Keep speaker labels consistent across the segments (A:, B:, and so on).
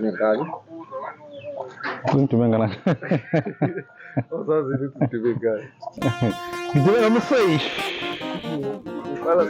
A: ngekali.
B: Ngidume ngana.
A: Awusazi ukuthi udume ngekali.
B: Ngidume ngamafresh.
A: Uqala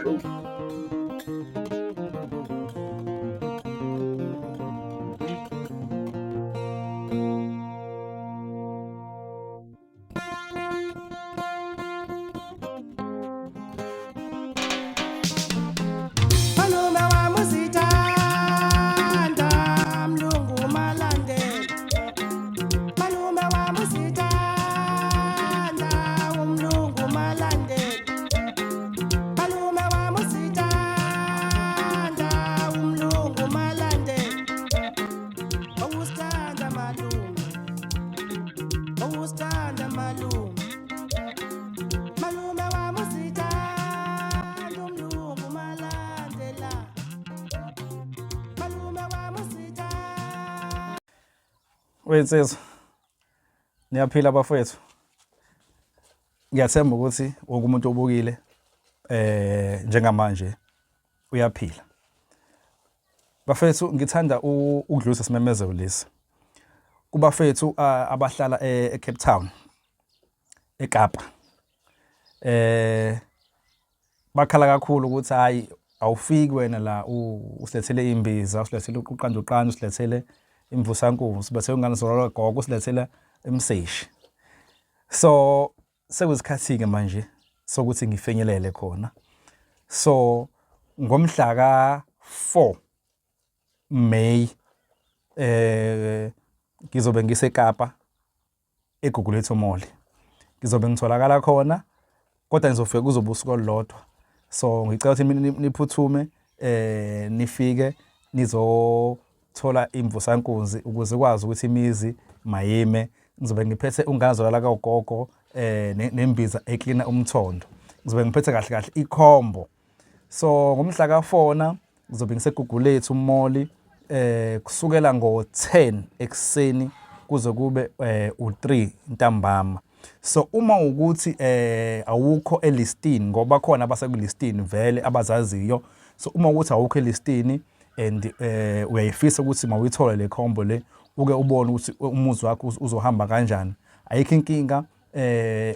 B: Wensizwa. Niyaphila bafowethu. Ngiyathemba ukuthi wonke umuntu obukile njengamanje uyaphila. Bafethu ngithanda ukudlulisa isimemezelo lesi. Kubafethu abahlala eCape Town, eKapa. Bakhala kakhulu ukuthi hayi awufiki wena la usilethele imbiza, usilethele uqanduqandu, usilethele imvusankuzi, usilethele ungane zolala gogo, usilethele imseshi. So sekuyisikhathi-ke manje sokuthi ngifinyelele khona. So ngomhla ka-4 May ngizobe ngiseKapa eGugulethu Mall. Ngizobe ngitholakala khona kodwa ngizofika kuzoba usuku olulodwa. So ngicela ukuthi niphuthume nifike nizothola imvusankuzi ukuze ukwazi ukuthi imizi mayime. Ngizobe ngiphethe ungane zolala kagogo nembiza eklina umthondo. Ngizobe ngiphethe kahle kahle ikhombo. So ngomhla ka-4 ngizobe ngiseGugulethu Mall kusukela ngo-10 ekuseni kuze kube u-3 ntambama. So uma ukuthi awukho elistini ngoba khona abasekulistini vele abazaziyo. So uma ukuthi awukho elistini and uyayifisa ukuthi mawuyithole le khombo le uke ubone ukuthi umuzi wakho uzohamba kanjani, ayikho inkinga.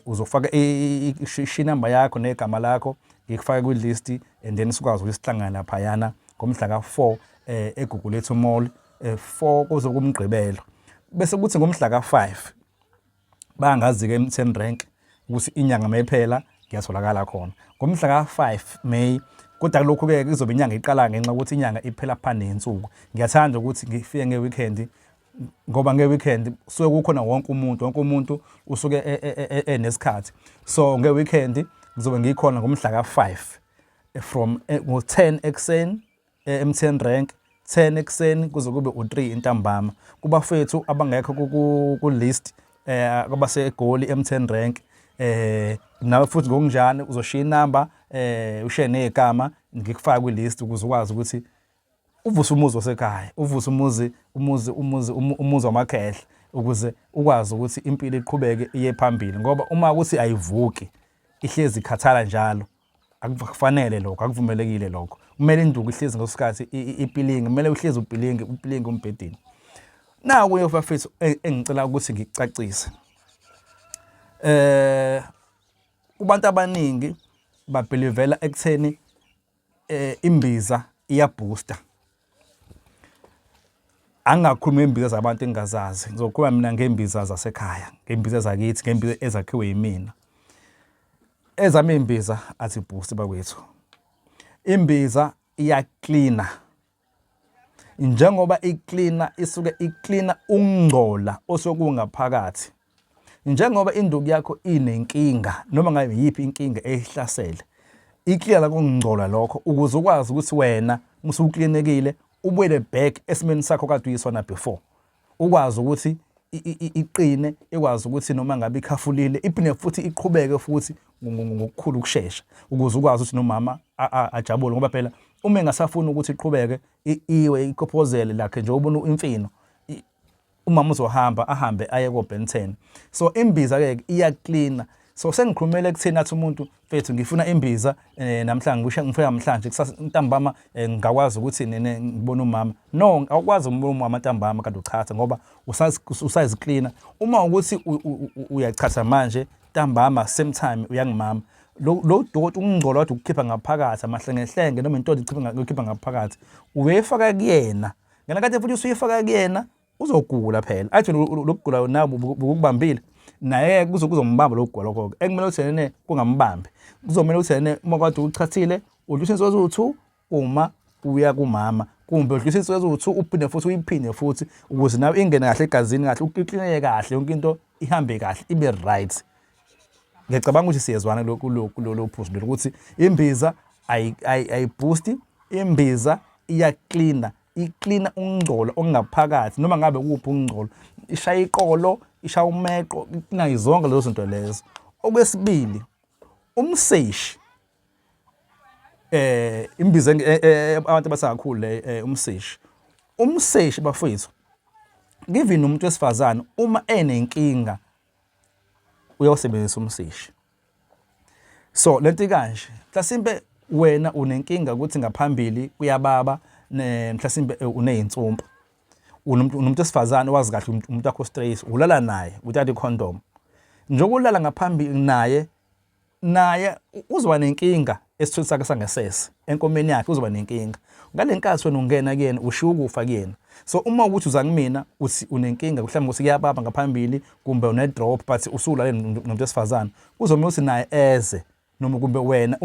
B: Uzofaka i-number yakho negama lakho ngikufaka kwi-list and then sikwazi ukuthi sihlangane laphayana ngomhla ka-4 eGugulethu Mall 4 kuze kumgqibelo. Bese kuthi ngomhla ka-5 bangazi-ke eMtheni Rank ukuthi inyanga mayiphela ngiyatholakala khona. Ngomhla ka-5 May kodwa lokhu-ke kuzobe inyanga iqala ngenxa ukuthi inyanga iphela phana nensuku. Ngiyathanda ukuthi ngifike nge-weekend ngoba nge-weekend suke kukhona wonke umuntu usuke enesikhathi. So nge-weekend ngizobe ngikhona ngomhla ka-5 from 10 ekuseni eMtheni Rank, 10 ekuseni kuze kube u-3 ntambama. Kubafethu abangekho ku-list abaseGoli eMtheni Rank nawe futhi ngokunjani uzoshiya inamba ushiye negama ngikufaka kwi-list ukuze ukwazi ukuthi uvuse umuzi wasekhaya, uvuse umuzi wamakhehle ukuze ukwazi ukuthi impilo iqhubeke iye phambili ngoba uma ukuthi ayivuki ihlezi ikhathala njalo akufanele lokho, akuvumelekile lokho. Kumele induku ihlezi ngesikhathi ipilingi, kumele uhlezi upilingi umbhedeni. Naku kuye bafethu engicela ukuthi ngikucacise. Kubantu abaningi babelivela ekutheni imbiza iyabooster. Angakhuluma ngembiza zabantu engazazi, ngizokhuluma mina ngembiza zasekhaya, ngembiza zakithi, ngembiza ezakhiwe yimina. Ezami imbiza athi boost bakwethu. Imbiza iyaklina. Njengoba iklina isuke iklina ungcola osokungaphakathi. Njengoba induku yakho inenkinga noma ngabe yipi inkinga ehlasele. Iklina la kungcola lokho ukuze ukwazi ukuthi wena musuklinekile ubuyele back esimeni sakho kade uyisona before. Ukwazi ukuthi iqine, ikwazi ukuthi noma ngabe ikhafulile iphinde futhi iqhubeke futhi ngokukhulu ukusheshsha ukuze ukwazi ukuthi nomama ajabule ngoba phela uma engasafuni ukuthi iqhubeke iwe ikhophozele lakhe nje ubona imfino umama uzohamba ahambe aye ko Ben 10. So imbiza ke iyaklina So sengikhulumele kutheni athi umuntu mfethu ngifuna imbiza namhlanje ngifika namhlanje kusasa ntambama ngakwazi ukuthi ngibona umama. No, awukwazi ukubona umama ntambama kanti uchatha ngoba usazicleaner. Uma ukuthi uyachatha manje ntambama same time uyangimama. Lo doti ungqolo wathi ukukhipha ngaphakathi amahlengehlenge noma into ikhipha ngaphakathi uyefaka kuyena ngena kade futhi usuyifaka kuyena uzogula phela athi lokugula nabo bukubambile naye kuzombamba lokugula lokho ekumele uthene kungambambi kuzomela uthene uma kade uchathile udlisa insuku eziwu2 uma uya kumama kumbe udlisa insuku eziwu2 uphinde futhi uyiphinde futhi ukuze nawe ingene kahle egazini kahle uklineke kahle yonke into ihambe kahle ibe right. Ngiyacabanga ukuthi siyezwana lo phuzu ukuthi imbiza ay boost, imbiza iyacleaner, icleaner ungcolo ongaphakathi noma ngabe kuphi ungcolo, ishaya iqolo, ishaya umeqo, ingayizonke lezo zinto lezo. Okwesibili, umseshi imbiza abantu basakakhulu umseshi. Umseshi bafowethu given umuntu wesifazane uma enenkinga uyawusebenzisa umseshi. So lento kanje mhlasimbe wena unenkinga ukuthi ngaphambili kuyababa mhlasimbe unezinsumpa umuntu wesifazane wazi kahle umuntu akho stress ulala naye uthatha icondom njengoba ulala ngaphambili naye uzoba nenkinga esithweni sakhe sangasese enkomeni yakhe uzoba nenkinga ngalenkathi wena ungena kuyena ushiya ukufa kuyena. So uma ukuthi uza kumina uthi unenkinga mhlawumbe ukuthi kuyababa ngaphambili kumbe une drop but usulale nomuntu wesifazane uzomela ukuthi naye eze noma kumbe wena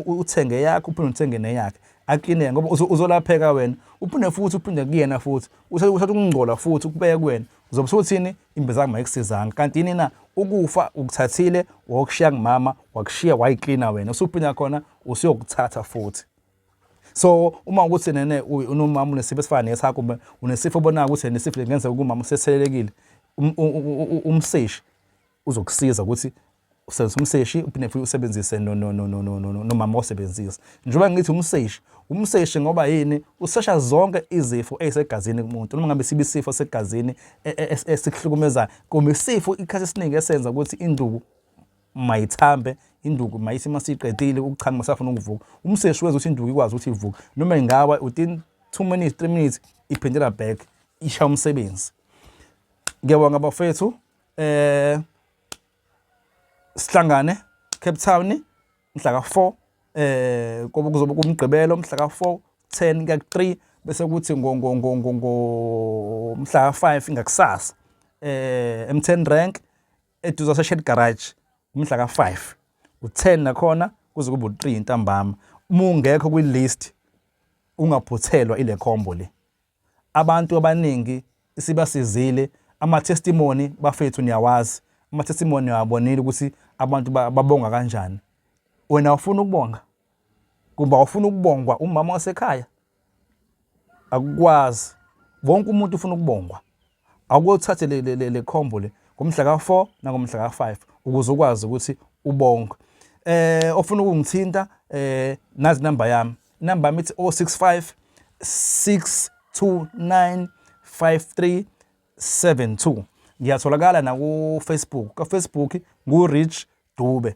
B: uthenge yakho uphinde uthenge neyakhe akline ngoba uzolapheka wena uphinde futhi uphinde kuyena futhi uthatha ukungcola futhi ukubeka kuwena uzobe usuthini imbiza yakho mayikusizanga kanti yini na ukufa ukuthathile wakushiya ngumama wakushiya wayiklina wena usuphinde khona usiyokuthatha futhi. So uma ukuthi nene unomama unesifo esifana nesakho kumbe unesifo obona ukuthi nesifo lengenzeka kumama useselelekile umseshi uzokusiza ukuthi usebenzise umseshi uphinde futhi usebenzise nomama osebenzisa njengoba ngithi umseshi ngoba yini usesha zonke izifo ezisegazini kumuntu noma ngabe sibe isifo segazini esikuhlukumeza kumbe isifo ikhathi esiningi esenza ukuthi induku mayithambe induku mayithi masiqedile ukuchama masafuna ukuvuka umseshi wenza ukuthi induku ikwazi ukuthi ivuke noma ingawa within 2 minutes 3 minutes iphindela back isha umsebenzi. Ngiyabonga bafethu sihlangane Cape Town mhla ka4 kuzoba kumgqibelo mhla ka4 10 ka3 bese kuthi mhla ka5 ngakusasa M10 rank eduza seshed garage mhla ka5 u10 nakhona kuze kube u3 intambama uma ungekho kwilist ungaphuthelwa ile combo le. Abantu abaningi sibasizile ama testimony bafethu niyawazi ama testimony yabonile ukuthi abantu babonga kanjani. Wena ufuna ukubonga kuba ufuna ukubongwa umama wasekhaya akukwazi wonke umuntu ufuna ukubongwa akuthathe le combo le ngomhla ka4 nangomhla ka5 ukuze ukwazi ukuthi ubongwe. Ofuna ukungithinta nazi number yami ithi 065 629 5372. Ngiyatholakala na ku Facebook. Ka Facebook nguRich Dube.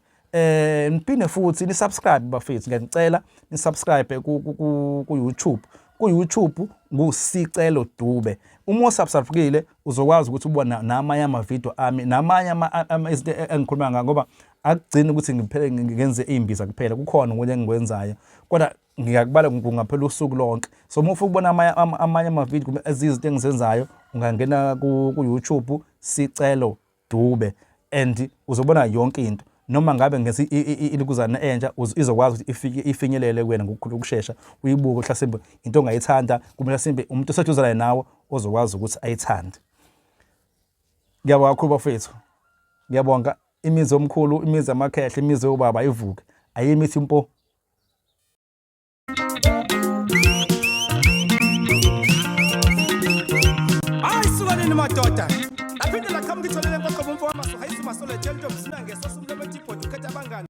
B: Niphinde futhi ni subscribe bafethu ngiyacela ni subscribe ku YouTube. Ku YouTube nguSicelo Dube. Uma usubscribe uzokwazi ukuthi ubone namanye ama video ami namanye izinto engikhuluma ngazo ngoba akugcina ukuthi ngiphele ngenze imbiza kuphela kukhona okunye engikwenzayo kodwa ngiyakubala kungaphela usuku lonke. So uma ufuna ukubona amanye ama video kumbe ezizinto engizenzayo ungangena ku YouTube Sicelo Dube and uzobona yonke into noma ngabe ngezi ilukuzana entsha izokwazi ukuthi ifinyelele kuwena ngokukhulu ukusheshsha uyibuke mhlasimbe into ongayithanda kumbe mhlasimbe umuntu oseduzana nawe ozokwazi ukuthi ayithande. Ngiyabonga kakhulu bafethu. Ngiyabonga imizi omkhulu imizi amakhehle imizi obaba ivuke ayimithi impo.
C: Ayisuka nini madoda